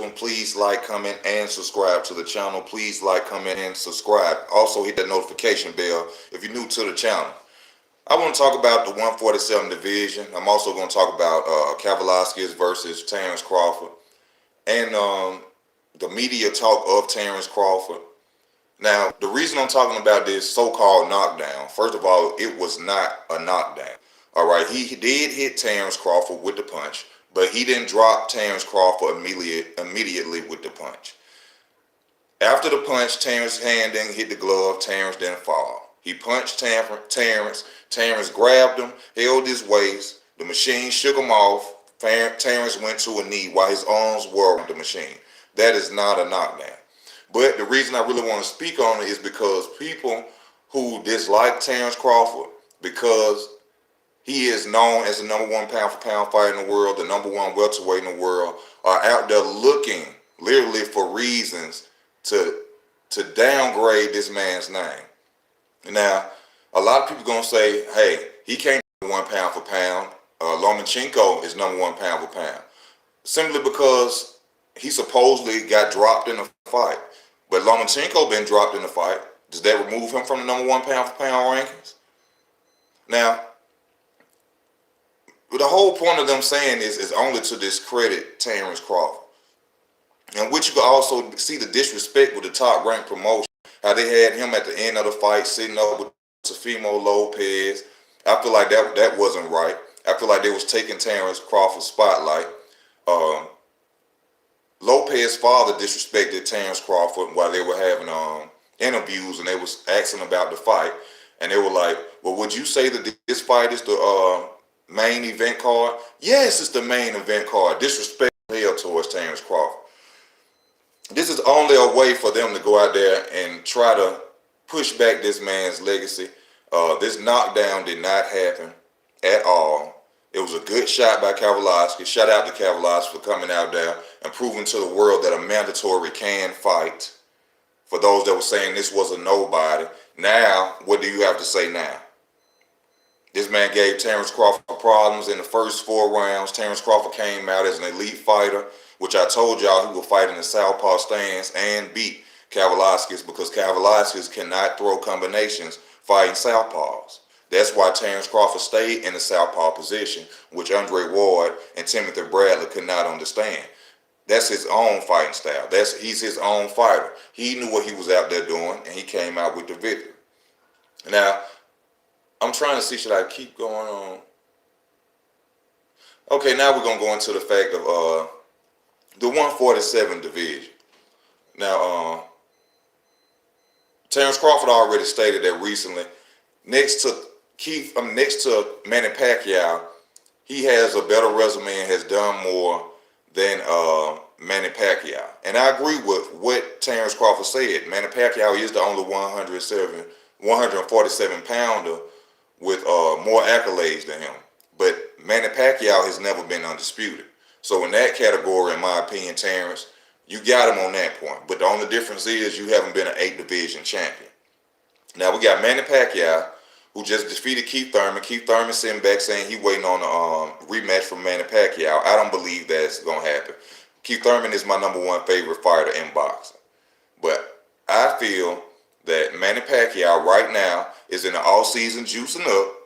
one, please like, comment, and subscribe to the channel. Please like, comment, and subscribe. Also hit that notification bell if you're new to the channel. I want to talk about the 147 division. I'm also going to talk about Kavaliauskas versus Terence Crawford and the media talk of Terence Crawford. Now, the reason I'm talking about this so-called knockdown, first of all, it was not a knockdown. All right, he did hit Terence Crawford with the punch, but he didn't drop Terence Crawford immediately with the punch. After the punch, Terence's hand didn't hit the glove. Terence didn't fall. He punched Terence. Terence grabbed him, held his waist. The machine shook him off. Terence went to a knee while his arms were on the machine. That is not a knockdown. But the reason I really want to speak on it is because people who dislike Terence Crawford, because he is known as the #1 pound-for-pound fighter in the world, the #1 welterweight in the world, are out there looking literally for reasons to downgrade this man's name. Now, a lot of people going to say, hey, he can't be #1 pound-for-pound. Lomachenko is #1 pound-for-pound. Simply because he supposedly got dropped in a fight. But Lomachenko been dropped in the fight. Does that remove him from the #1 pound-for-pound rankings? Now, the whole point of them saying is only to discredit Terence Crawford. And which you can also see the disrespect with the top-ranked promotion. How they had him at the end of the fight sitting up with Teofimo Lopez. I feel like that wasn't right. I feel like they was taking Terence Crawford's spotlight. Lopez's father disrespected Terence Crawford while they were having interviews, and they was asking about the fight, and they were like, well, would you say that this fight is the main event card? Yes, it's the main event card. Disrespect hell towards Terence Crawford. This is only a way for them to go out there and try to push back this man's legacy. This knockdown did not happen at all. It was a good shot by Kavaliauskas. Shout out to Kavaliauskas for coming out there and proving to the world that a mandatory can fight. For those that were saying this was a nobody, now, what do you have to say now? This man gave Terence Crawford problems in the first 4 rounds. Terence Crawford came out as an elite fighter, which I told y'all he would fight in the southpaw stance and beat Kavaliauskas because Kavaliauskas cannot throw combinations fighting southpaws. That's why Terence Crawford stayed in the southpaw position, which Andre Ward and Timothy Bradley could not understand. That's his own fighting style. He's his own fighter. He knew what he was out there doing, and he came out with the victory. Now, I'm trying to see, should I keep going on? Okay, now we're going to go into the fact of the 147 division. Now, Terence Crawford already stated that recently, next to Manny Pacquiao, he has a better resume and has done more than Manny Pacquiao. And I agree with what Terence Crawford said. Manny Pacquiao is the only 147 pounder with more accolades than him. But Manny Pacquiao has never been undisputed. So in that category, in my opinion, Terence, you got him on that point. But the only difference is you haven't been an 8-division champion. Now we got Manny Pacquiao, who just defeated Keith Thurman. Keith Thurman sitting back saying he waiting on a rematch from Manny Pacquiao. I don't believe that's going to happen. Keith Thurman is my #1 favorite fighter in boxing. But I feel that Manny Pacquiao right now is in the off-season juicing up.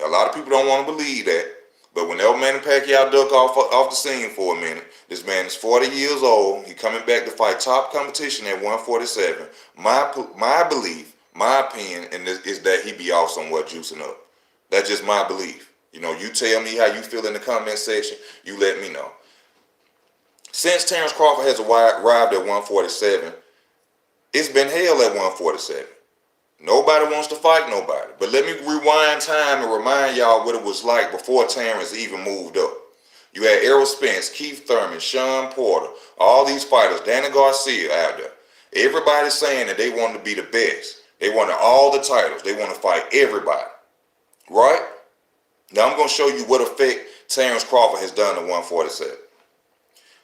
A lot of people don't want to believe that. But whenever Manny Pacquiao duck off the scene for a minute, this man is 40 years old. He coming back to fight top competition at 147. My belief, my opinion, is that he be off somewhere juicing up. That's just my belief. You know, you tell me how you feel in the comment section. You let me know. Since Terence Crawford has arrived at 147, it's been hell at 147. Nobody wants to fight nobody. But let me rewind time and remind y'all what it was like before Terence even moved up. You had Errol Spence, Keith Thurman, Sean Porter, all these fighters, Danny Garcia out there. Everybody's saying that they wanted to be the best. They wanted all the titles. They want to fight everybody. Right? Now I'm going to show you what effect Terence Crawford has done to 147.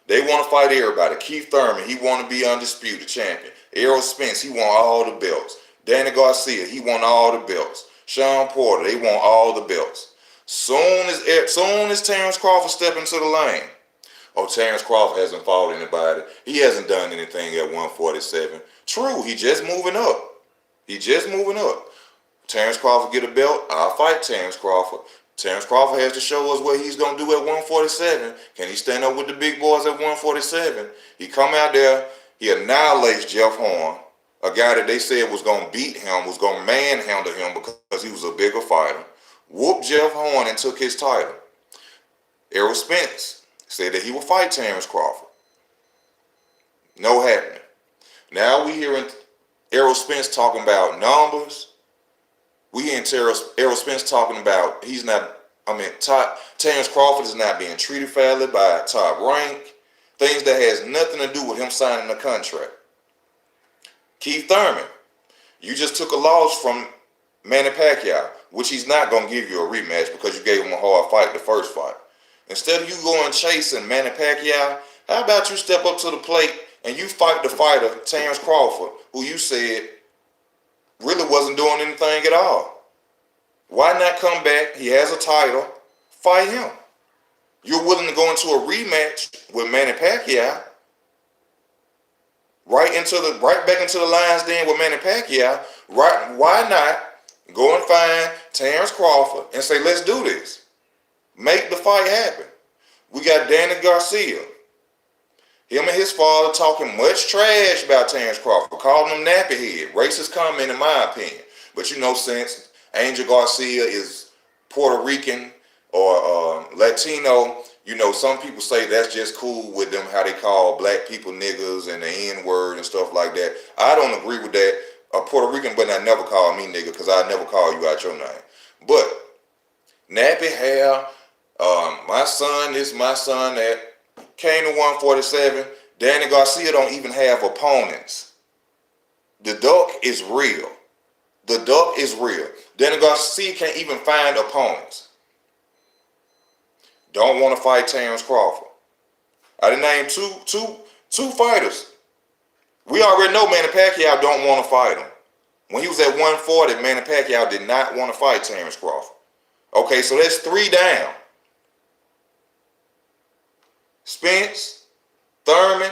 They want to fight everybody. Keith Thurman, he want to be undisputed champion. Errol Spence, he want all the belts. Danny Garcia, he want all the belts. Sean Porter, they want all the belts. Soon as Terence Crawford step into the lane, oh, Terence Crawford hasn't fought anybody. He hasn't done anything at 147. True, he just moving up. He just moving up. Terence Crawford get a belt, I'll fight Terence Crawford. Terence Crawford has to show us what he's going to do at 147. Can he stand up with the big boys at 147? He come out there, he annihilates Jeff Horn, a guy that they said was going to beat him, was going to manhandle him because he was a bigger fighter. Whooped Jeff Horn and took his title. Errol Spence said that he would fight Terence Crawford. No happening. Now we hearing Errol Spence talking about numbers. We hearing Errol Spence talking about Terence Crawford is not being treated fairly by top rank. Things that has nothing to do with him signing a contract. Keith Thurman, you just took a loss from Manny Pacquiao, which he's not going to give you a rematch because you gave him a hard fight the first fight. Instead of you going chasing Manny Pacquiao, how about you step up to the plate and you fight the fighter, Terence Crawford, who you said really wasn't doing anything at all? Why not come back? He has a title. Fight him. You're willing to go into a rematch with Manny Pacquiao, right back into the lion's den with Manny Pacquiao. Right? Why not go and find Terence Crawford and say, let's do this. Make the fight happen. We got Danny Garcia. Him and his father talking much trash about Terence Crawford, calling him nappy head. Racist comment in my opinion. But you know, since Angel Garcia is Puerto Rican or Latino, you know, some people say that's just cool with them, how they call black people niggas and the N-word and stuff like that. I don't agree with that. A Puerto Rican but I never call me nigga because I never call you out your name. But nappy hair, my son that came to 147. Danny Garcia don't even have opponents. The duck is real. The duck is real. Danny Garcia can't even find opponents. Don't want to fight Terence Crawford. I done named two fighters. We already know Manny Pacquiao don't want to fight him. When he was at 140, Manny Pacquiao did not want to fight Terence Crawford. Okay, so that's 3 down. Spence, Thurman,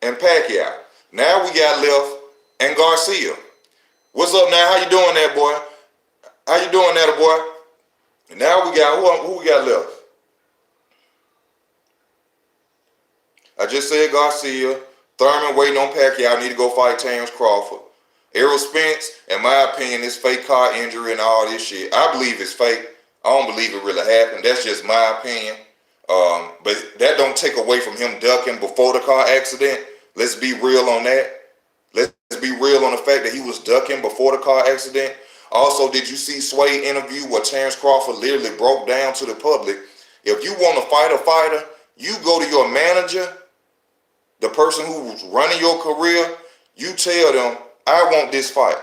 and Pacquiao. Now we got left and Garcia. What's up now? How you doing there, boy? How you doing there, boy? And now we got who we got left? I just said Garcia. Thurman waiting on Pacquiao. Need to go fight Terence Crawford. Errol Spence, in my opinion, is fake car injury and all this shit. I believe it's fake. I don't believe it really happened. That's just my opinion. But that don't take away from him ducking before the car accident. Let's be real on that. Let's be real on the fact that he was ducking before the car accident. Also, did you see Sway's interview where Terence Crawford literally broke down to the public? If you want to fight a fighter, you go to your manager, the person who's running your career, you tell them, I want this fight.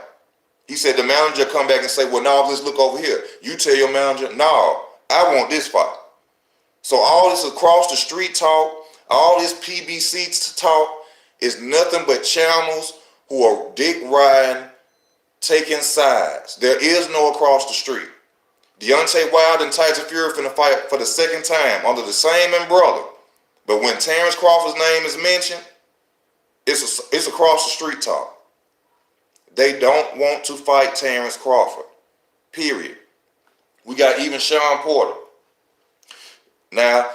He said the manager come back and say, well, no, let's look over here. You tell your manager, no, I want this fight. So all this across the street talk, all this PBC talk is nothing but channels who are dick riding, taking sides. There is no across the street. Deontay Wilder and Tyson Fury finna fight for the second time under the same umbrella. But when Terence Crawford's name is mentioned, it's across the street talk. They don't want to fight Terence Crawford. Period. We got even Sean Porter. Now,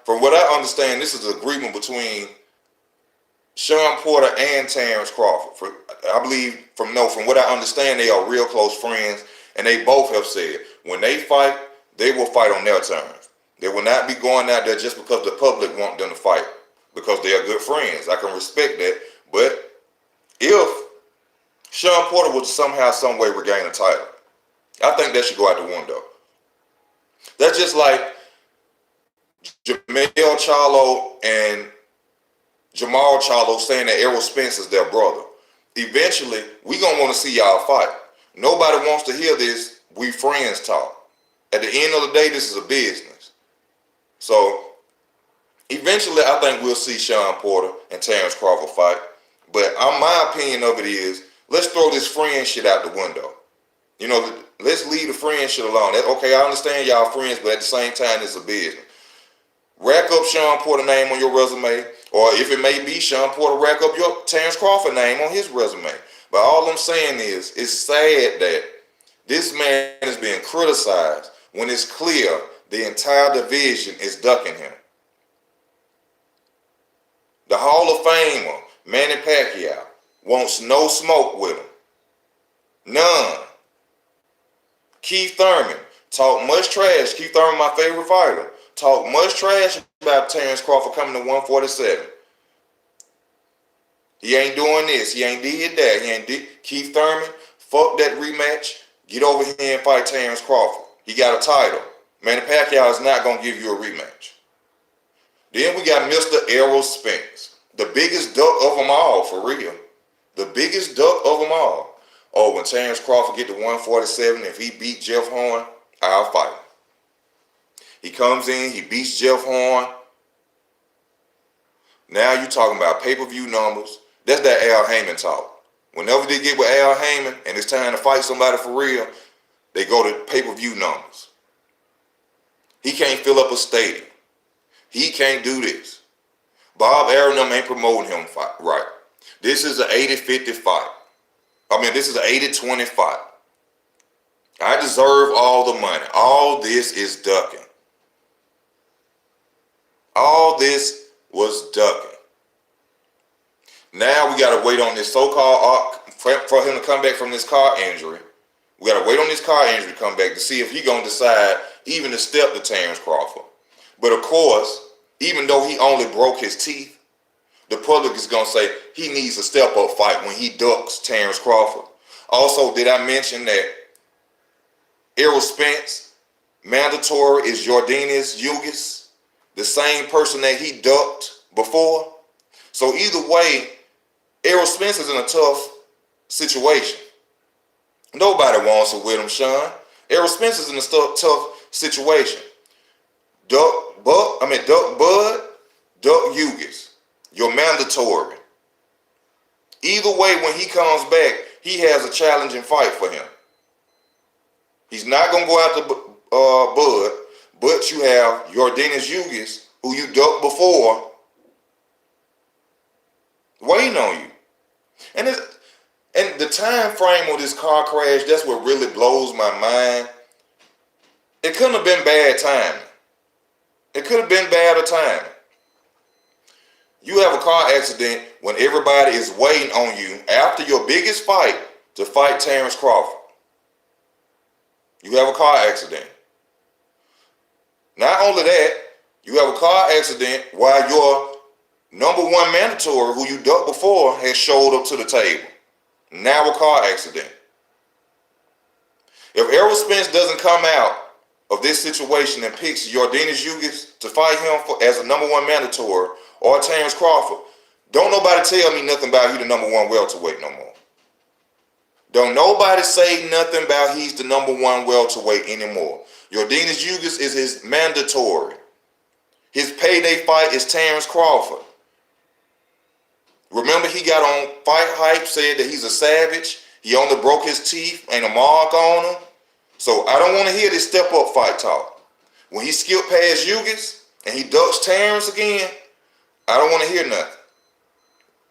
from what I understand, this is an agreement between Sean Porter and Terence Crawford. I believe, from what I understand, they are real close friends, and they both have said when they fight, they will fight on their terms. They will not be going out there just because the public want them to fight, because they are good friends. I can respect that. But if Sean Porter would somehow, some way regain a title, I think that should go out the window. That's just like Jermell Charlo and Jamal Charlo saying that Errol Spence is their brother. Eventually, we gonna want to see y'all fight. Nobody wants to hear this we friends talk. At the end of the day, this is a business. So eventually, I think we'll see Sean Porter and Terence Crawford fight. But my opinion of it is, let's throw this friend shit out the window. You know, let's leave the friend shit alone. Okay, I understand y'all friends, but at the same time, it's a business. Rack up Sean Porter name on your resume, or if it may be Sean Porter, rack up your Terence Crawford name on his resume. But all I'm saying is, it's sad that this man is being criticized when it's clear the entire division is ducking him. The Hall of Famer, Manny Pacquiao, wants no smoke with him. None. Keith Thurman talked much trash. Keith Thurman, my favorite fighter, talked much trash about Terence Crawford coming to 147. He ain't doing this. He ain't did that. He ain't did. Keith Thurman, fuck that rematch. Get over here and fight Terence Crawford. He got a title. Manny Pacquiao is not going to give you a rematch. Then we got Mr. Errol Spence, the biggest duck of them all, for real. The biggest duck of them all. Oh, when Terence Crawford get to 147, if he beat Jeff Horn, I'll fight him. He comes in, he beats Jeff Horn. Now you talking about pay-per-view numbers. That's that Al Heyman talk. Whenever they get with Al Heyman and it's time to fight somebody for real, they go to pay-per-view numbers. He can't fill up a stadium. He can't do this. Bob Arum ain't promoting him right. This is an 80-50 fight. This is an 80-20 fight. I deserve all the money. All this is ducking. All this was ducking. Now we got to wait on this so-called, for him to come back from this car injury. We got to wait on this car injury to come back to see if he's going to decide even to step to Terence Crawford. But of course, even though he only broke his teeth, the public is going to say he needs a step-up fight when he ducks Terence Crawford. Also, did I mention that Errol Spence, mandatory, is Kavaliauskas, the same person that he ducked before? So either way, Errol Spence is in a tough situation. Nobody wants to with him, Sean. Errol Spence is in a tough situation. Duck Bud, duck Ugis. You're mandatory. Either way, when he comes back, he has a challenging fight for him. He's not going to go after Bud, but you have Kavaliauskas, who you ducked before, waiting on you. And the time frame of this car crash, that's what really blows my mind. It couldn't have been bad timing. It could have been bad timing. You have a car accident when everybody is waiting on you after your biggest fight to fight Terence Crawford. You have a car accident. Not only that, you have a car accident while your number one mandatory, who you ducked before, has showed up to the table. Now a car accident. If Errol Spence doesn't come out of this situation and picks Kavaliauskas to fight him as a number one mandatory, or Terence Crawford, don't nobody tell me nothing about he the number one welterweight no more. Don't nobody say nothing about he's the number one welterweight anymore. Kavaliauskas is his mandatory. His payday fight is Terence Crawford. Remember, he got on Fight Hype, said that he's a savage. He only broke his teeth, ain't a mark on him. So I don't want to hear this step-up fight talk. When he skipped past Ugis and he ducks Terence again, I don't want to hear nothing.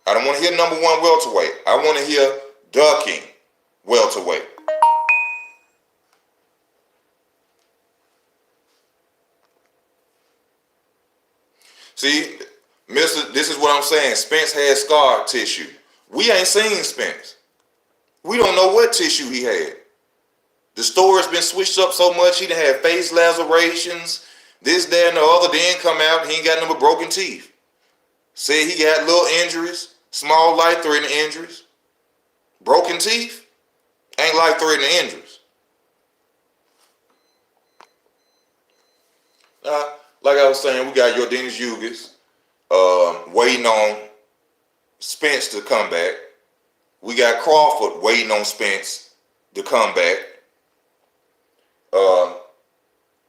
I don't want to hear number one welterweight. I want to hear ducking welterweight. See, this is what I'm saying. Spence had scar tissue. We ain't seen Spence. We don't know what tissue he had. The story's been switched up so much. He done had face lacerations, this, that, and the other. Then come out and he ain't got no broken teeth. Said he got little injuries, small life-threatening injuries. Broken teeth ain't life-threatening injuries. Like I was saying, we got Kavaliauskas waiting on Spence to come back. We got Crawford waiting on Spence to come back.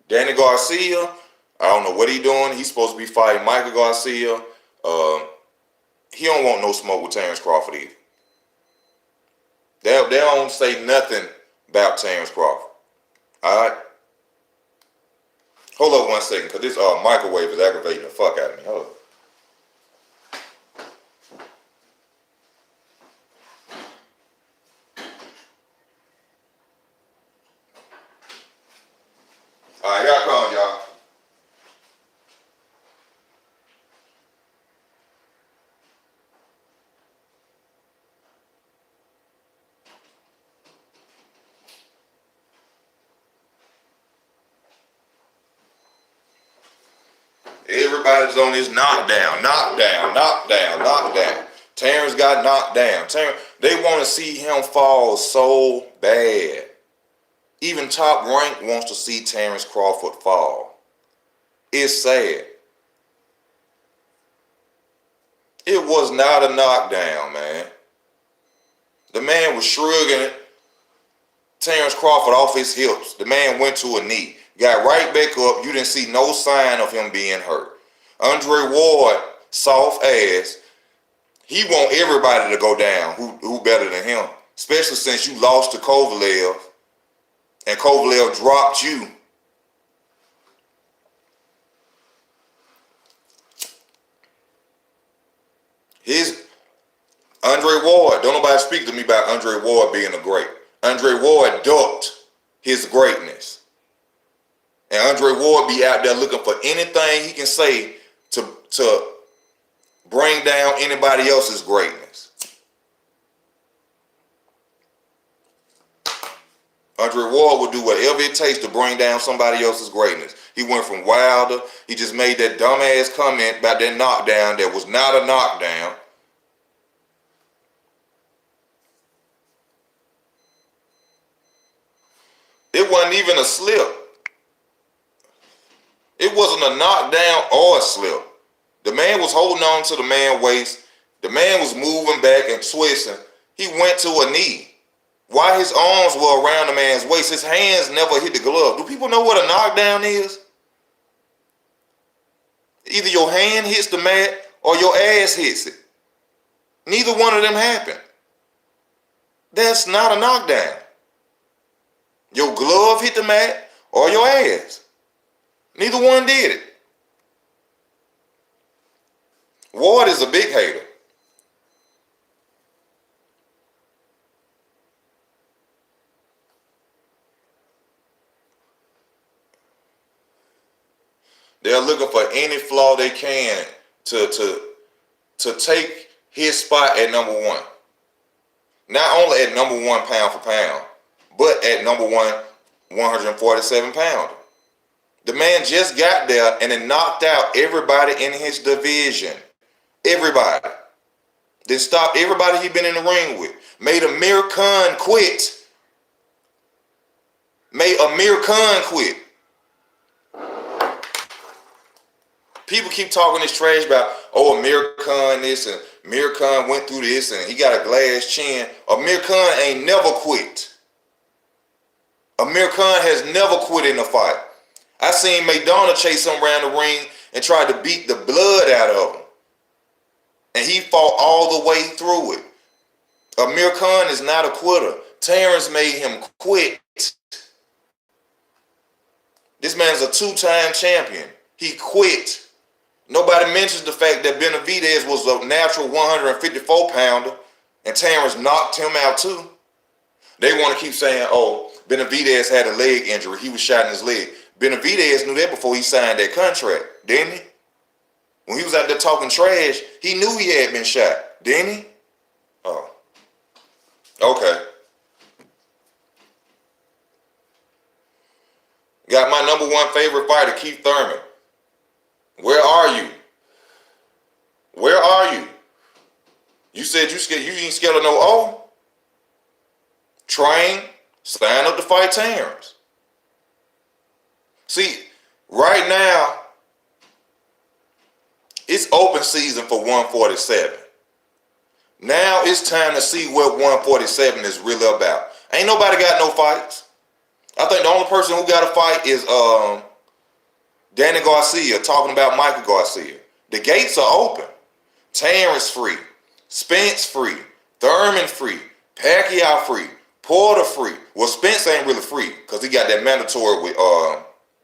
Danny Garcia, I don't know what he's doing. He's supposed to be fighting Michael Garcia. He don't want no smoke with Terence Crawford either. They don't say nothing about Terence Crawford. All right? Hold up 1 second, because this microwave is aggravating the fuck out of me. Hold up. All right, y'all come, y'all. Everybody's on this knockdown. Terence got knocked down. They want to see him fall so bad. Even Top Rank wants to see Terence Crawford fall. It's sad. It was not a knockdown, man. The man was shrugging Terence Crawford off his hips. The man went to a knee. Got right back up. You didn't see no sign of him being hurt. Andre Ward, soft ass. He want everybody to go down who better than him. Especially since you lost to Kovalev. And Kovalev dropped you. Andre Ward, don't nobody speak to me about Andre Ward being a great. Andre Ward ducked his greatness. And Andre Ward be out there looking for anything he can say to bring down anybody else's greatness. Andre Ward will do whatever it takes to bring down somebody else's greatness. He went from Wilder. He just made that dumbass comment about that knockdown that was not a knockdown. It wasn't even a slip. It wasn't a knockdown or a slip. The man was holding on to the man's waist. The man was moving back and twisting. He went to a knee. While his arms were around the man's waist, his hands never hit the glove. Do people know what a knockdown is? Either your hand hits the mat or your ass hits it. Neither one of them happened. That's not a knockdown. Your glove hit the mat or your ass. Neither one did it. Ward is a big hater. They're looking for any flaw they can to take his spot at number one. Not only at number one pound for pound, but at number one 147 pounder. The man just got there and then knocked out everybody in his division. Everybody. Then stopped everybody he been in the ring with. Made Amir Khan quit. People keep talking this trash about, oh, Amir Khan this and Amir Khan went through this and he got a glass chin. Amir Khan ain't never quit. Amir Khan has never quit in a fight. I seen Maidana chase him around the ring and tried to beat the blood out of him. And he fought all the way through it. Amir Khan is not a quitter. Terence made him quit. This man's a two-time champion. He quit. Nobody mentions the fact that Benavidez was a natural 154 pounder and Terence knocked him out too. They want to keep saying, oh, Benavidez had a leg injury. He was shot in his leg. Benavidez knew that before he signed that contract, didn't he? When he was out there talking trash, he knew he had been shot, didn't he? Oh. Okay. Got my number one favorite fighter, Keith Thurman. Where are you? Where are you? You said you ain't scared of no O? Train, sign up to fight Terence. See, right now, it's open season for 147. Now it's time to see what 147 is really about. Ain't nobody got no fights. I think the only person who got a fight is Danny Garcia talking about Michael Garcia. The gates are open. Terence free. Spence free. Thurman free. Pacquiao free. Porter free. Well, Spence ain't really free because he got that mandatory with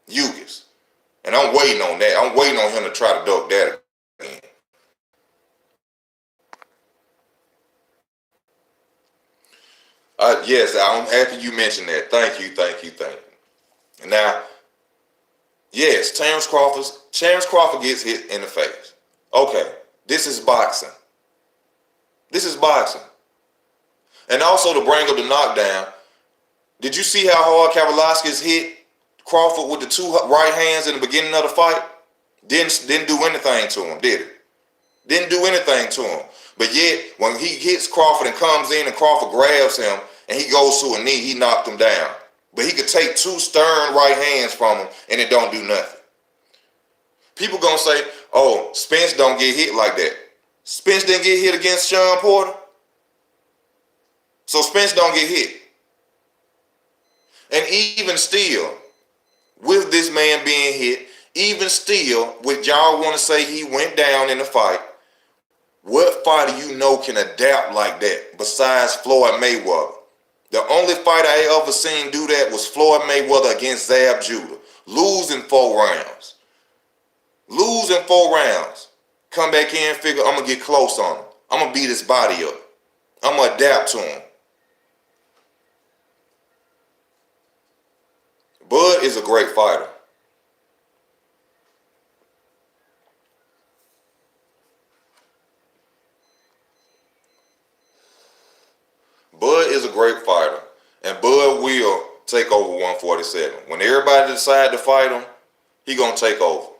Ugas. And I'm waiting on that. I'm waiting on him to try to duck that again. Yes, I'm happy you mentioned that. Thank you, thank you, thank you. Now, yes, Terence Crawford gets hit in the face. Okay, this is boxing. This is boxing. And also to bring up the knockdown, did you see how hard kavaliauskas hit Crawford with the two right hands in the beginning of the fight? Didn't do anything to him, did it? Didn't do anything to him. But yet, when he hits Crawford and comes in and Crawford grabs him and he goes to a knee, he knocked him down. But he could take two stern right hands from him and it don't do nothing. People gonna say, oh, Spence don't get hit like that. Spence didn't get hit against Sean Porter. So Spence don't get hit. And even still, with this man being hit, even still, with y'all want to say he went down in the fight, what fighter you know can adapt like that besides Floyd Mayweather? The only fight I ever seen do that was Floyd Mayweather against Zab Judah. Losing 4 rounds. Losing 4 rounds. Come back in and figure I'm going to get close on him. I'm going to beat his body up. I'm going to adapt to him. Bud is a great fighter. Bud is a great fighter. And Bud will take over 147. When everybody decide to fight him, he going to take over.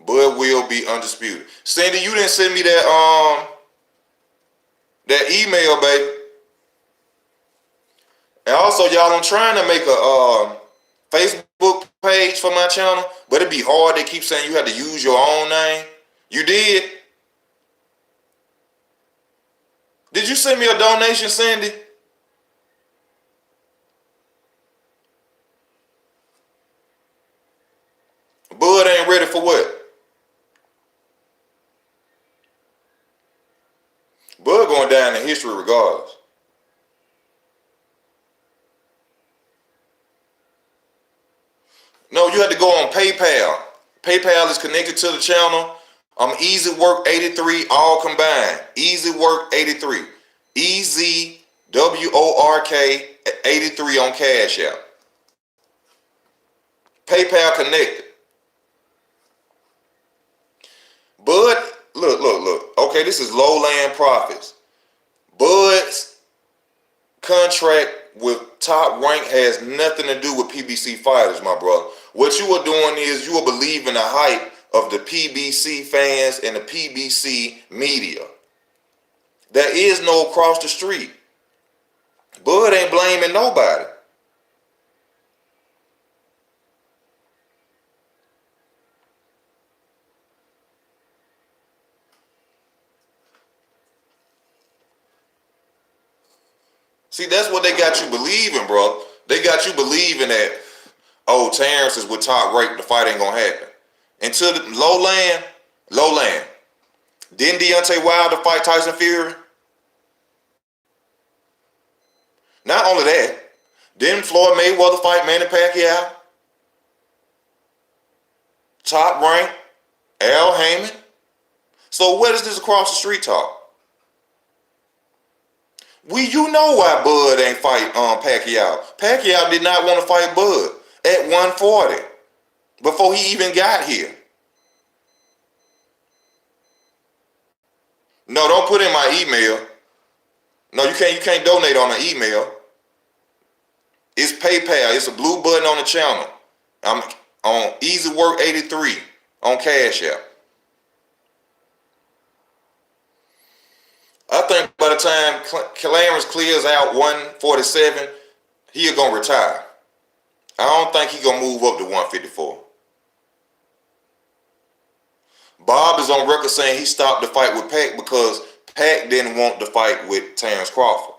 Bud will be undisputed. Cindy, you didn't send me that email, baby. And also, y'all, I'm trying to make a Facebook page for my channel, but it'd be hard. They keep saying you have to use your own name. You did? Did you send me a donation, Cindy? Bud ain't ready for what? Bud going down in history regardless. No, you have to go on PayPal. PayPal is connected to the channel. Easy Work 83, all combined. Easy Work 83. EZWORK 83 on Cash App. PayPal connected. Bud, look. Okay, this is Lowland Profits. Bud's contract with Top Rank has nothing to do with PBC fighters, my brother. What you are doing is you are believing the hype of the PBC fans and the PBC media. There is no across the street. Bud ain't blaming nobody. See, that's what they got you believing, bro. They got you believing that, oh, Terence is with Top Rank, the fight ain't gonna happen. Until the Lowland. Didn't Deontay Wilder fight Tyson Fury? Not only that, didn't Floyd Mayweather fight Manny Pacquiao? Top Rank, Al Heyman. So what is this across the street talk? You know why Bud ain't fight Pacquiao. Pacquiao did not want to fight Bud at 140 before he even got here. No, don't put in my email. No, you can't donate on an email. It's PayPal. It's a blue button on the channel. I'm on Easy Work 83 on Cash App. I think by the time Clarence clears out 147, he's going to retire. I don't think he's going to move up to 154. Bob is on record saying he stopped the fight with Pac because Pac didn't want to fight with Terence Crawford.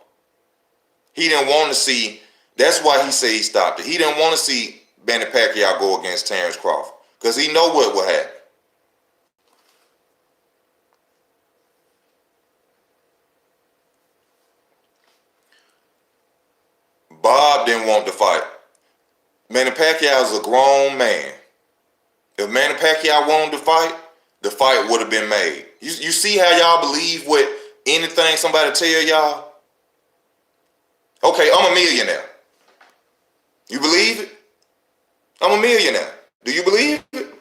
He didn't want to see, that's why he said he stopped it. He didn't want to see Manny Pacquiao go against Terence Crawford because he know what would happen. Bob didn't want to fight. Manny Pacquiao is a grown man. If Manny Pacquiao wanted to fight, the fight would have been made. You see how y'all believe what anything somebody tell y'all? Okay, I'm a millionaire. You believe it? I'm a millionaire. Do you believe it?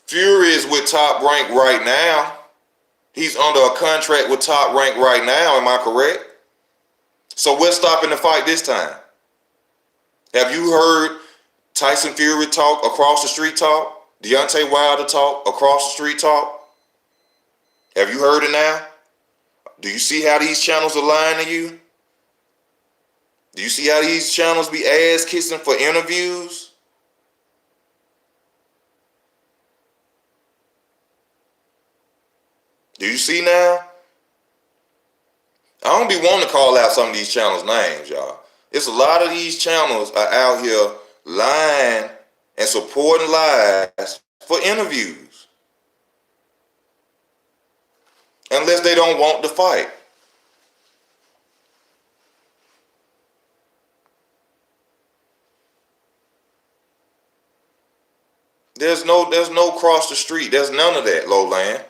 Fury is with Top Rank right now. He's under a contract with Top Rank right now, am I correct? So what's stopping the fight this time? Have you heard Tyson Fury talk across the street talk? Deontay Wilder talk across the street talk? Have you heard it now? Do you see how these channels are lying to you? Do you see how these channels be ass kissing for interviews? Do you see now? I don't be wanting to call out some of these channels' names, y'all. It's a lot of these channels are out here lying and supporting lies for interviews. Unless they don't want to fight. There's no cross the street. There's none of that, Lowland.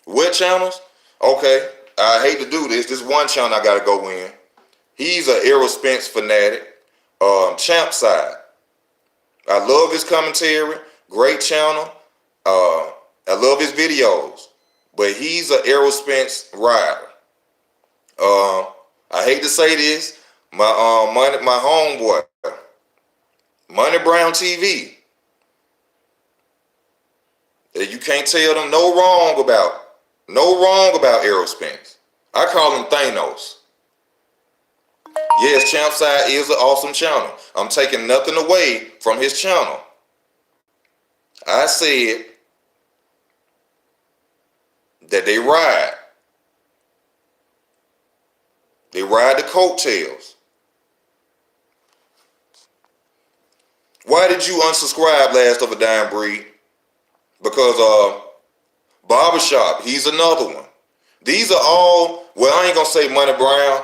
What channels? Okay, I hate to do this. This one channel I gotta go in. He's an Errol Spence fanatic. Champ Side. I love his commentary. Great channel. I love his videos. But he's an Errol Spence rider. I hate to say this. My homeboy, Money Brown TV. That you can't tell them no wrong about Errol Spence. I call him Thanos. Yes, Champ Side is an awesome channel. I'm taking nothing away from his channel. I said that they ride. They ride the coattails. Why did you unsubscribe, Last of a Dying Breed? Because Barbershop, he's another one. These are all, well, I ain't gonna say Money Brown.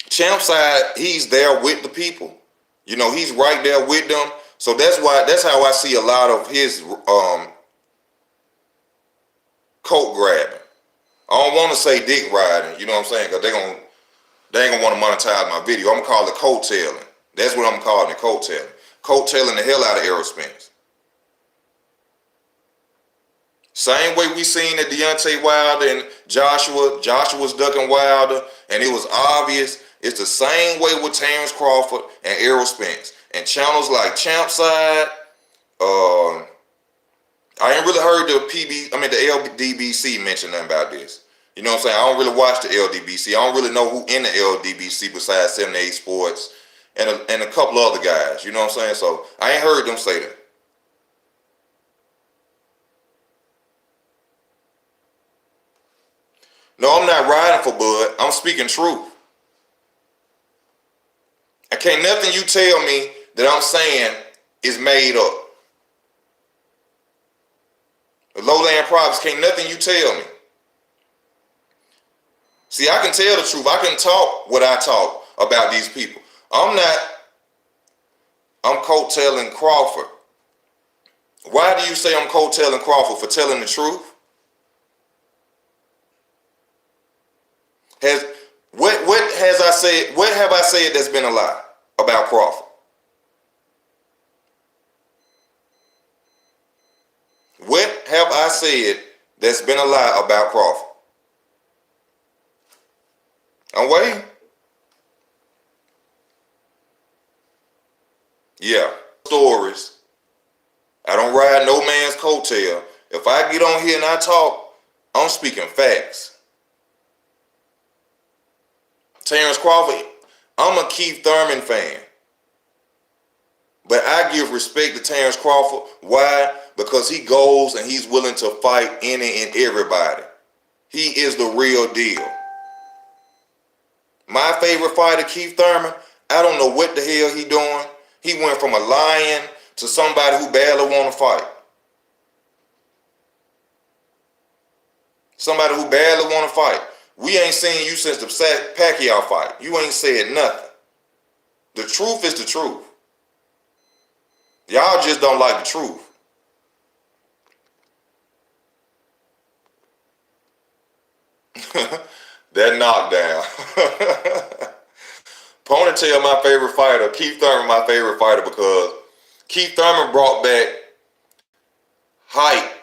Champ Side, he's there with the people. You know, he's right there with them. So that's how I see a lot of his coat grabbing. I don't want to say dick riding, you know what I'm saying? Because they ain't gonna want to monetize my video. I'm gonna call it coattailing. That's what I'm calling it, coattailing. Coattailing the hell out of Errol Spence. Same way we seen that Deontay Wilder and Joshua's ducking Wilder, and it was obvious. It's the same way with Terence Crawford and Errol Spence. And channels like Champ Side, I ain't really heard the LDBC mention nothing about this. You know what I'm saying? I don't really watch the LDBC. I don't really know who in the LDBC besides 78 Sports and a couple other guys. You know what I'm saying? So I ain't heard them say that. No, I'm not riding for Bud. I'm speaking truth. I can't nothing you tell me that I'm saying is made up. The Lowland Prophets, can't nothing you tell me. See, I can tell the truth. I can talk what I talk about these people. I'm coattailing Crawford. Why do you say I'm coattailing Crawford? For telling the truth? What have I said that's been a lie about Crawford? What have I said that's been a lie about Crawford? I'm waiting. Yeah. Stories. I don't ride no man's coattail. If I get on here and I talk, I'm speaking facts. Terence Crawford, I'm a Keith Thurman fan. But I give respect to Terence Crawford. Why? Because he goes and he's willing to fight any and everybody. He is the real deal. My favorite fighter, Keith Thurman, I don't know what the hell he doing. He went from a lion to somebody who barely want to fight. Somebody who badly want to fight. We ain't seen you since the Pacquiao fight. You ain't said nothing. The truth is the truth. Y'all just don't like the truth. That knockdown. Ponytail, my favorite fighter. Keith Thurman, my favorite fighter, because Keith Thurman brought back hype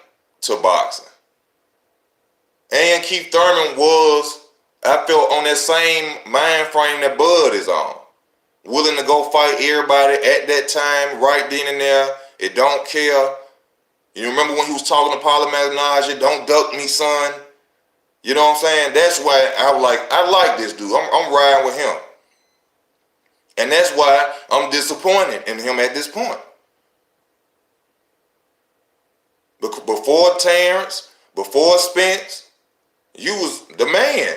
to boxing. And Keith Thurman was, I felt, on that same mind frame that Bud is on. Willing to go fight everybody at that time, right then and there. It don't care. You remember when he was talking to Paulie Malignaggi, don't duck me, son. You know what I'm saying? That's why I like this dude. I'm riding with him. And that's why I'm disappointed in him at this point. Before Terence, before Spence, you was the man.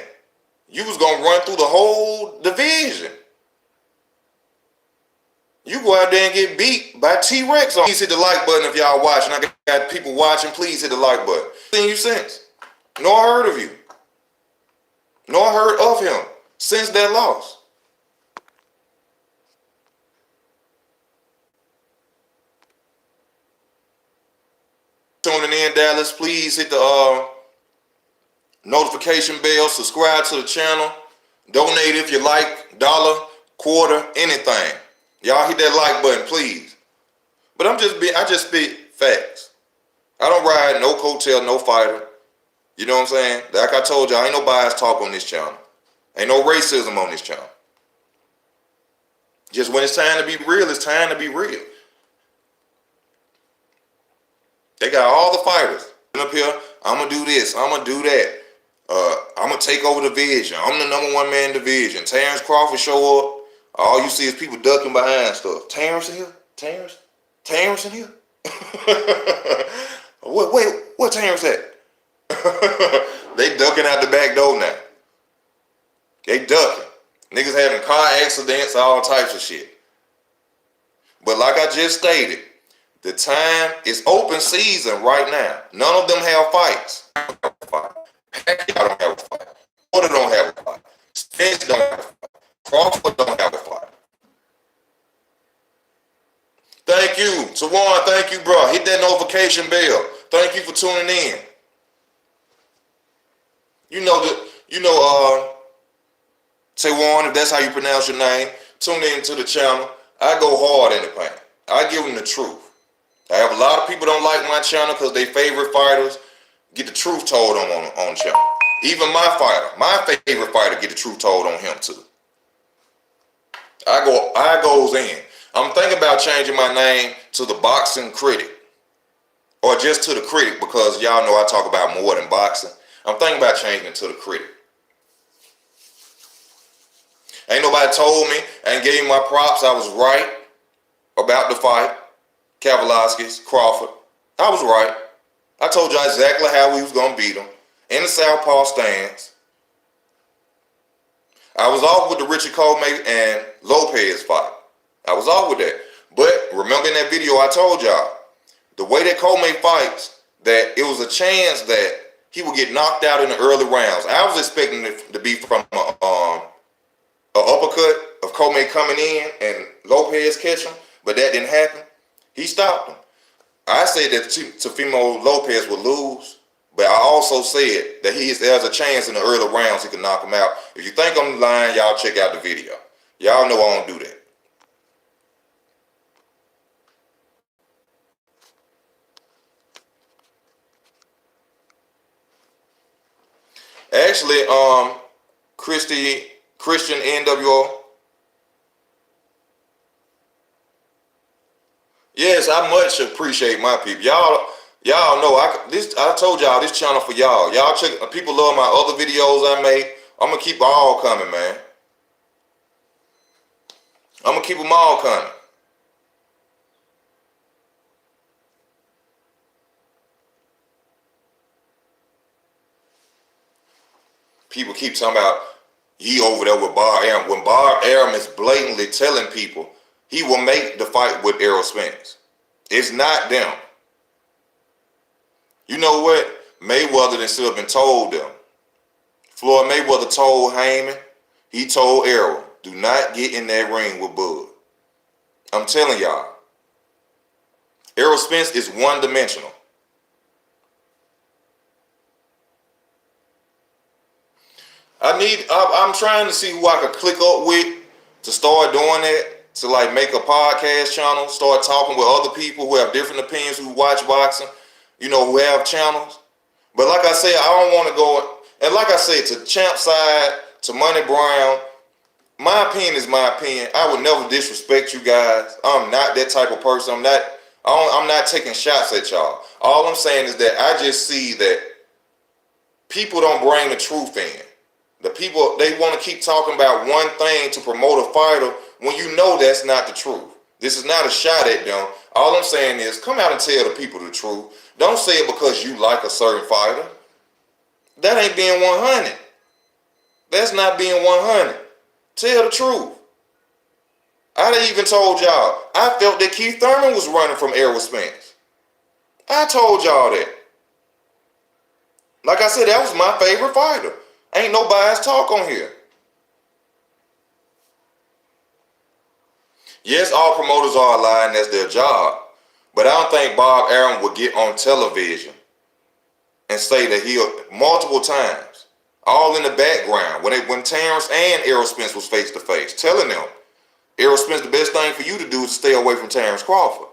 You was going to run through the whole division. You go out there and get beat by T-Rex. Please hit the like button if y'all watching. I got people watching. Please hit the like button. Seen you since. Nor heard of you. Nor heard of him since that loss. Tuning in, Dallas. Please hit the notification bell. Subscribe to the channel. Donate if you like. $1, quarter, anything. Y'all hit that like button, please. But I just spit facts. I don't ride no coattail, no fighter. You know what I'm saying? Like I told y'all, ain't no bias talk on this channel. Ain't no racism on this channel. Just when it's time to be real, it's time to be real. They got all the fighters up here. I'm going to do this. I'm going to do that. I'm going to take over the division. I'm the #1 man in the division. Terence Crawford show up. All you see is people ducking behind stuff. Terence in here? Terence in here? What Terence at? They ducking out the back door now. They ducking. Niggas having car accidents, all types of shit. But like I just stated, the time is open season right now. None of them have fights. Pacquiao don't have a fight. Porter don't have a fight. Spence don't have a fight. Crawford don't have a fight. Thank you. Tawan, thank you, bro. Hit that notification bell. Thank you for tuning in. Tawan, if that's how you pronounce your name, tune in to the channel. I go hard in the paint. I give them the truth. I have a lot of people don't like my channel because they favorite fighters get the truth told on channel. Even my favorite fighter, get the truth told on him too. I goes in. I'm thinking about changing my name to the Boxing Critic. Or just to the Critic, because y'all know I talk about more than boxing. I'm thinking about changing it to the Critic. Ain't nobody told me, ain't gave me my props. I was right about the fight. Kavaliauskas, Crawford. I was right. I told y'all exactly how we was going to beat them. In the southpaw stance. I was off with the Richard Colemay and Lopez fight. I was off with that. But remember in that video I told y'all, the way that Colemay fights, that it was a chance that he would get knocked out in the early rounds. I was expecting it to be from an uppercut of Colemay coming in and Lopez catch him, but that didn't happen. He stopped him. I said that Teofimo Lopez would lose, but I also said that there's a chance in the early rounds he could knock him out. If you think I'm lying, y'all check out the video. Y'all know I don't do that. Actually, Christian NWO. Yes, I much appreciate my people. Y'all know I told y'all this channel for y'all. Y'all check. People love my other videos I make. I'm gonna keep all coming, man. I'm gonna keep them all coming. People keep talking about he over there with Bar Arum. When Bar Arum is blatantly telling people he will make the fight with Errol Spence. It's not them. You know what? Mayweather done stood up and told them. Floyd Mayweather told Heyman, he told Errol, do not get in that ring with Bud. I'm telling y'all, Errol Spence is one-dimensional. I'm trying to see who I could click up with to start doing that, to like make a podcast channel, start talking with other people who have different opinions, who watch boxing, who have channels. But like I said, I don't want to go, and like I said, to Champ side, to Money Brown, my opinion is my opinion. I would never disrespect you guys. I'm not that type of person. I'm not taking shots at y'all. All I'm saying is that I just see that people don't bring the truth in. The people, they want to keep talking about one thing to promote a fighter when you know that's not the truth. This is not a shot at them. All I'm saying is come out and tell the people the truth. Don't say it because you like a certain fighter. That ain't being 100. That's not being 100. Tell the truth. I done even told y'all, I felt that Keith Thurman was running from Errol Spence. I told y'all that. Like I said, that was my favorite fighter. Ain't no bias talk on here. Yes, all promoters are lying, that's their job. But I don't think Bob Arum would get on television and say that multiple times, all in the background, when Terence and Errol Spence was face to face, telling them, Errol Spence, the best thing for you to do is stay away from Terence Crawford.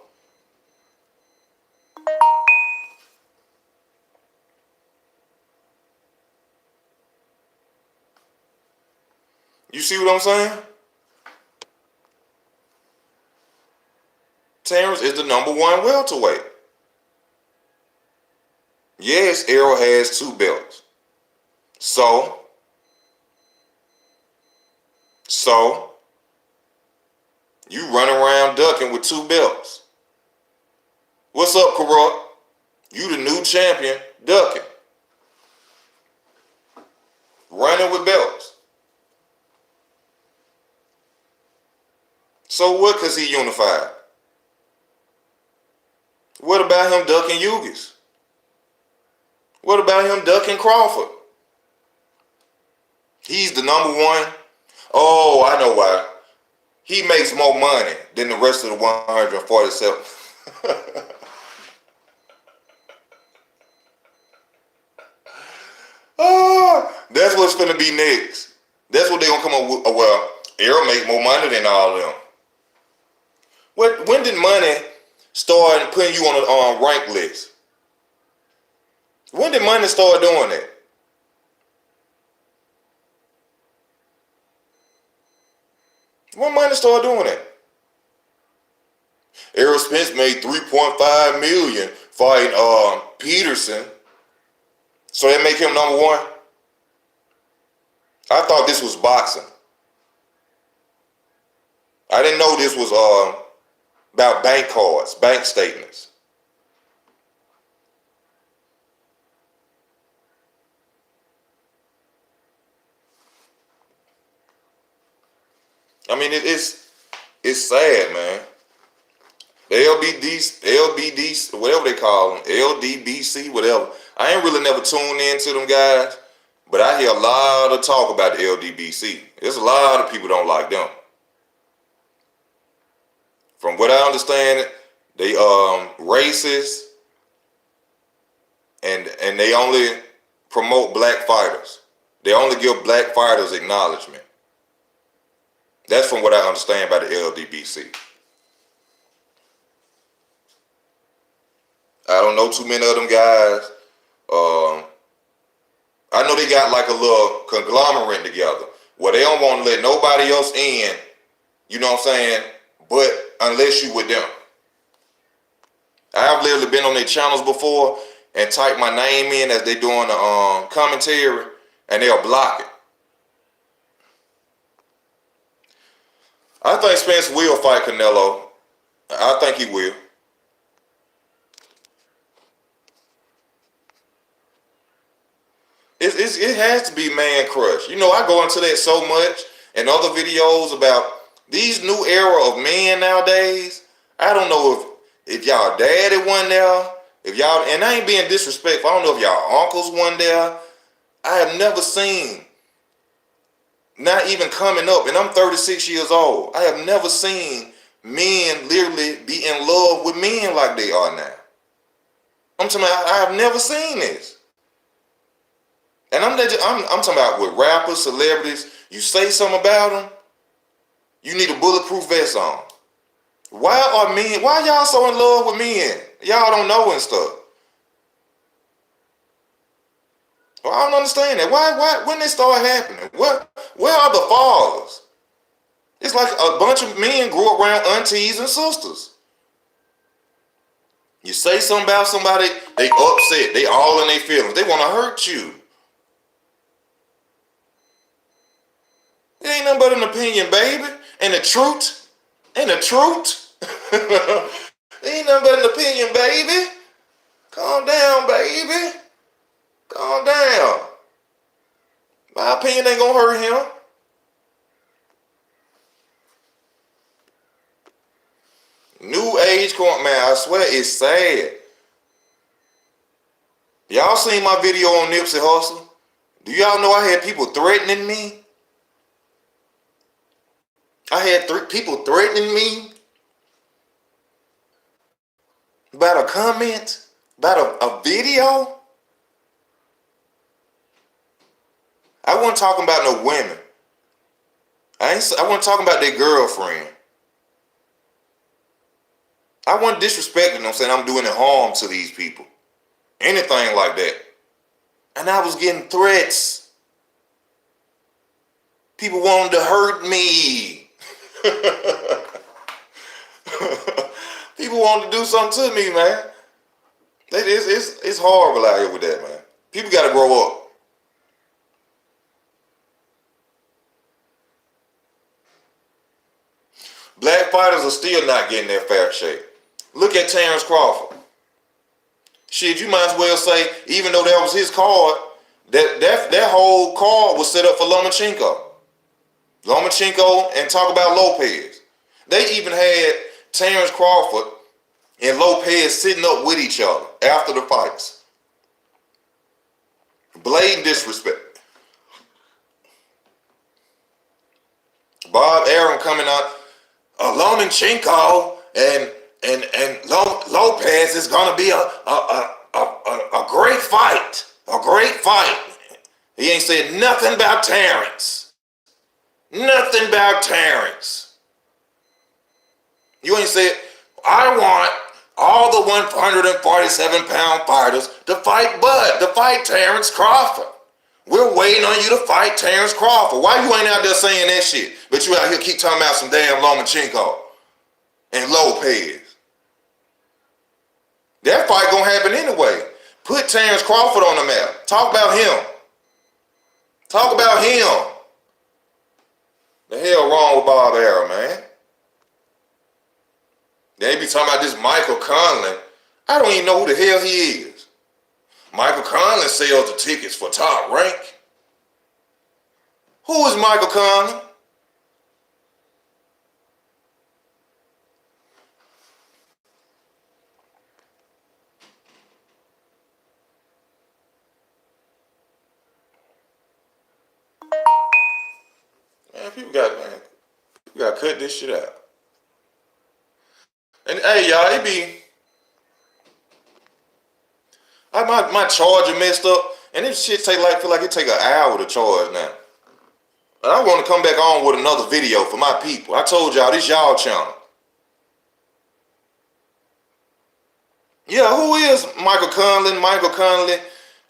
You see what I'm saying? Terence is the number one welterweight. Yes, Errol has 2 belts. So, you run around ducking with 2 belts. What's up, Corrupt? You the new champion, ducking. Running with belts. So what, cause he unified? What about him ducking Ugis? What about him ducking Crawford? He's the number one. Oh, I know why. He makes more money than the rest of the 147. Oh, that's what's finna be next. That's what they gonna come up with. Well, Errol make more money than all of them. When did money start putting you on a rank list? When did money start doing that? When money started doing that? Errol Spence made $3.5 million fighting Peterson. So that make him number one? I thought this was boxing. I didn't know this was about bank cards, bank statements. I mean, it's sad, man. The LBD, whatever they call them, LDBC, whatever. I ain't really never tuned into them guys, but I hear a lot of talk about the LDBC. There's a lot of people don't like them. From what I understand, they racist, and they only promote black fighters. They only give black fighters acknowledgement. That's from what I understand by the LDBC. I don't know too many of them guys. I know they got like a little conglomerate together where they don't want to let nobody else in, you know what I'm saying, but unless you with them. I've literally been on their channels before and typed my name in as they doing the commentary, and they'll block it. I think Spence will fight Canelo. I think he will. It has to be man crush. You know, I go into that so much and other videos about these new era of men nowadays. I don't know if y'all daddy wasn't there, If y'all, and I ain't being disrespectful, I don't know if y'all uncles one there. I have never seen, not even coming up, and I'm 36 years old, I have never seen men literally be in love with men like they are now. I'm talking about, I have never seen this. And I'm talking about with rappers, celebrities, you say something about them, you need a bulletproof vest on. Why y'all so in love with men? Y'all don't know and stuff. Well, I don't understand that. Why, when they start happening? Where are the fathers? It's like a bunch of men grew up around aunties and sisters. You say something about somebody, they upset. They all in their feelings. They want to hurt you. It ain't nothing but an opinion, baby. And the truth. Ain't the truth. It ain't nothing but an opinion, baby. Calm down, baby. Calm down. My opinion ain't gonna hurt him. New age court, man, I swear it's sad. Y'all seen my video on Nipsey Hussle? Do y'all know I had people threatening me? I had people threatening me about a comment, about a video. I wasn't talking about no women. I wasn't talking about their girlfriend. I wasn't disrespecting them, saying I'm doing harm to these people. Anything like that. And I was getting threats. People wanted to hurt me. People wanted to do something to me, man. It's horrible out here with that, man. People got to grow up. Black fighters are still not getting their fair shake. Look at Terence Crawford. Shit, you might as well say, even though that was his card, that whole card was set up for Lomachenko. Lomachenko and talk about Lopez. They even had Terence Crawford and Lopez sitting up with each other after the fights. Blatant disrespect. Bob Arum coming out, Lomachenko and Lopez is gonna be a great fight. A great fight. He ain't said nothing about Terence. Nothing about Terence. You ain't said, I want all the 147-pound fighters to fight Bud, to fight Terence Crawford. We're waiting on you to fight Terence Crawford. Why you ain't out there saying that shit? But you out here keep talking about some damn Lomachenko and Lopez. That fight gonna happen anyway. Put Terence Crawford on the map. Talk about him. Talk about him. The hell wrong with Bob Arum, man? They be talking about this Michael Conlon. I don't even know who the hell he is. Michael Conlon sells the tickets for Top Rank. Who is Michael Conlon? Man, people got to cut this shit out. And hey, y'all, it be, my charger messed up, and this shit feel like it take an hour to charge now. And I want to come back on with another video for my people. I told y'all, this y'all channel. Yeah, who is Michael Conlon? Michael Conlon.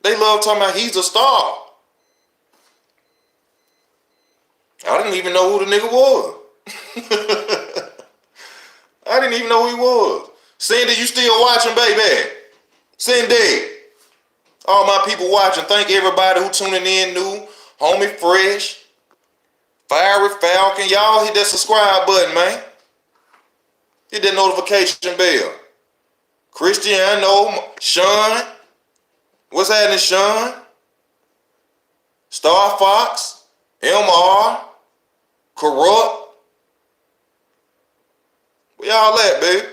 They love talking about he's a star. I didn't even know who the nigga was. I didn't even know who he was. Cindy, you still watching, baby? Cindy. All my people watching. Thank everybody who tuning in new. Homie Fresh. Fiery Falcon. Y'all hit that subscribe button, man. Hit that notification bell. Cristiano. Sean. What's happening, Sean? Star Fox. MR. Corrupt. Where y'all at, baby?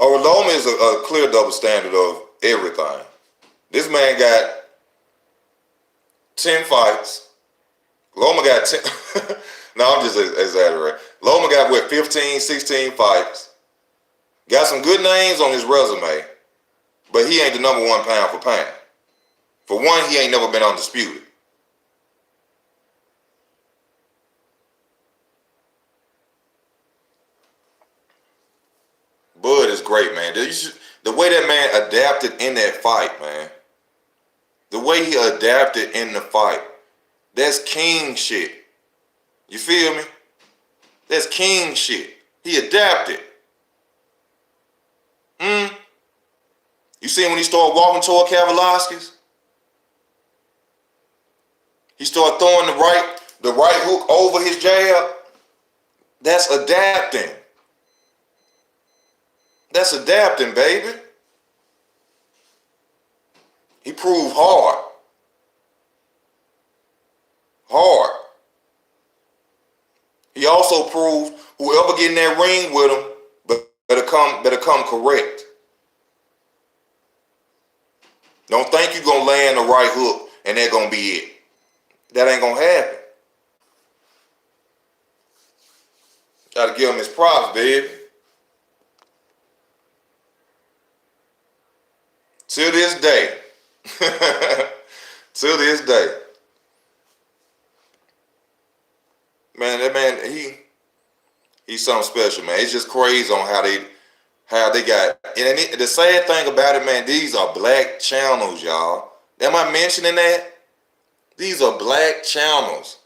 Loma is a clear double standard of everything. This man got 10 fights. Loma got 10. No, I'm just exaggerating. Loma got, what, 15, 16 fights. Got some good names on his resume, but he ain't the number one pound for pound. For one, he ain't never been undisputed. Bud is great, man. The way that man adapted in that fight, man. The way he adapted in the fight. That's king shit. You feel me? That's king shit. He adapted. You see when he started walking toward Kavaliauskas? He started throwing the right hook over his jab. That's adapting. That's adapting, baby. He proved hard. Hard. He also proved whoever get in that ring with him better come correct. Don't think you're gonna land the right hook and that's gonna be it. That ain't gonna happen. Gotta give him his props, baby. To this day. To this day. Man, that man, he's something special, man. It's just crazy on how they got. And the sad thing about it, man, these are black channels, y'all. Am I mentioning that? These are black channels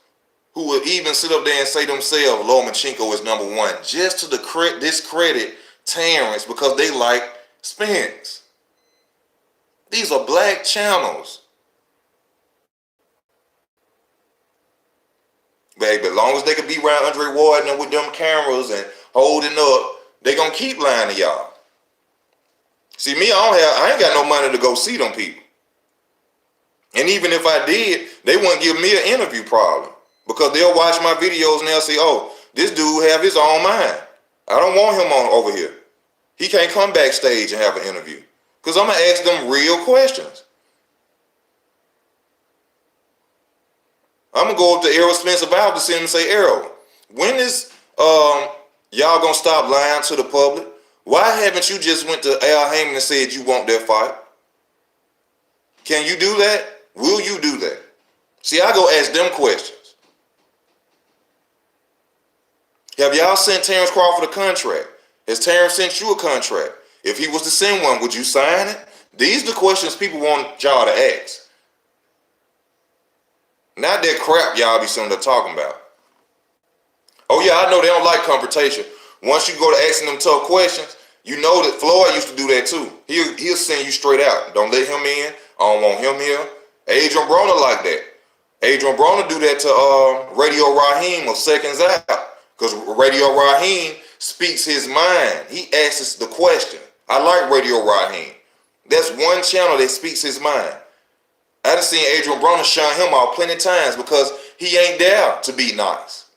who will even sit up there and say themselves Lomachenko is number one just to discredit Terence because they like Spence. These are black channels. Baby, as long as they can be around Andre Ward and with them cameras and holding up, they gonna keep lying to y'all. See, me, I ain't got no money to go see them people. And even if I did, they wouldn't give me an interview problem because they'll watch my videos and they'll say, oh, this dude have his own mind. I don't want him on over here. He can't come backstage and have an interview because I'm going to ask them real questions. I'm going to go up to Errol Spencer about to see him and say, Errol, when is y'all going to stop lying to the public? Why haven't you just went to Al Heyman and said you want that fight? Can you do that? Will you do that? See, I go ask them questions. Have y'all sent Terence Crawford a contract? Has Terence sent you a contract? If he was to send one, would you sign it? These are the questions people want y'all to ask. Not that crap y'all be sitting there talking about. Oh yeah, I know they don't like confrontation. Once you go to asking them tough questions, you know that Floyd used to do that too. He'll send you straight out. Don't let him in. I don't want him here. Adrian Broner like that. Adrian Broner do that to Radio Raheem of Seconds Out. Because Radio Raheem speaks his mind. He asks the question. I like Radio Raheem. That's one channel that speaks his mind. I done seen Adrian Broner shun him off plenty of times because he ain't there to be nice.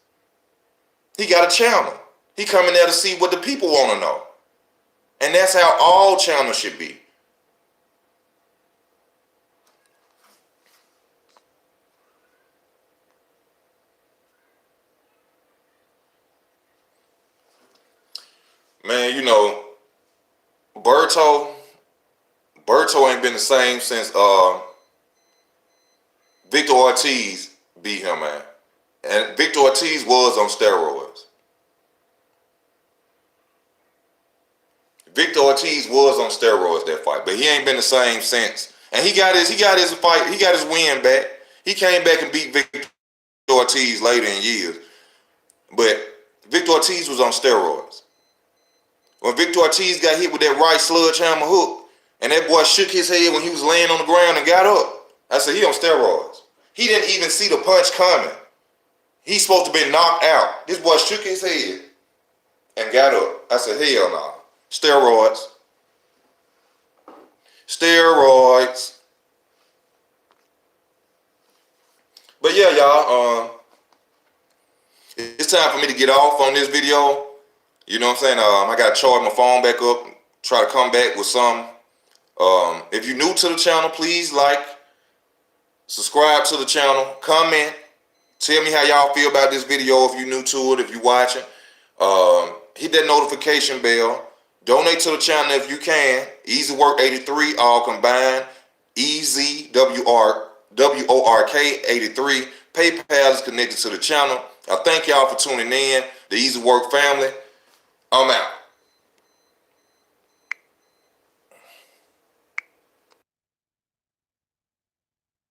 He got a channel. He coming there to see what the people want to know. And that's how all channels should be. Man, you know, Berto ain't been the same since Victor Ortiz beat him, man. And Victor Ortiz was on steroids. Victor Ortiz was on steroids that fight, but he ain't been the same since. And he got his fight, he got his win back. He came back and beat Victor Ortiz later in years. But Victor Ortiz was on steroids. When Victor Ortiz got hit with that right sledgehammer hook, and that boy shook his head when he was laying on the ground and got up, I said, he on steroids. He didn't even see the punch coming. He's supposed to be knocked out. This boy shook his head and got up. I said, hell no. Steroids. Steroids. But yeah, y'all, it's time for me to get off on this video. You know what I'm saying? I got to charge my phone back up. try to come back with some. If you're new to the channel, please like, subscribe to the channel, comment, tell me how y'all feel about this video if you're new to it, if you're watching. Hit that notification bell. Donate to the channel if you can. Easy Work 83, all combined. EasyWork 83. PayPal is connected to the channel. I thank y'all for tuning in. The Easy Work family. I'm out.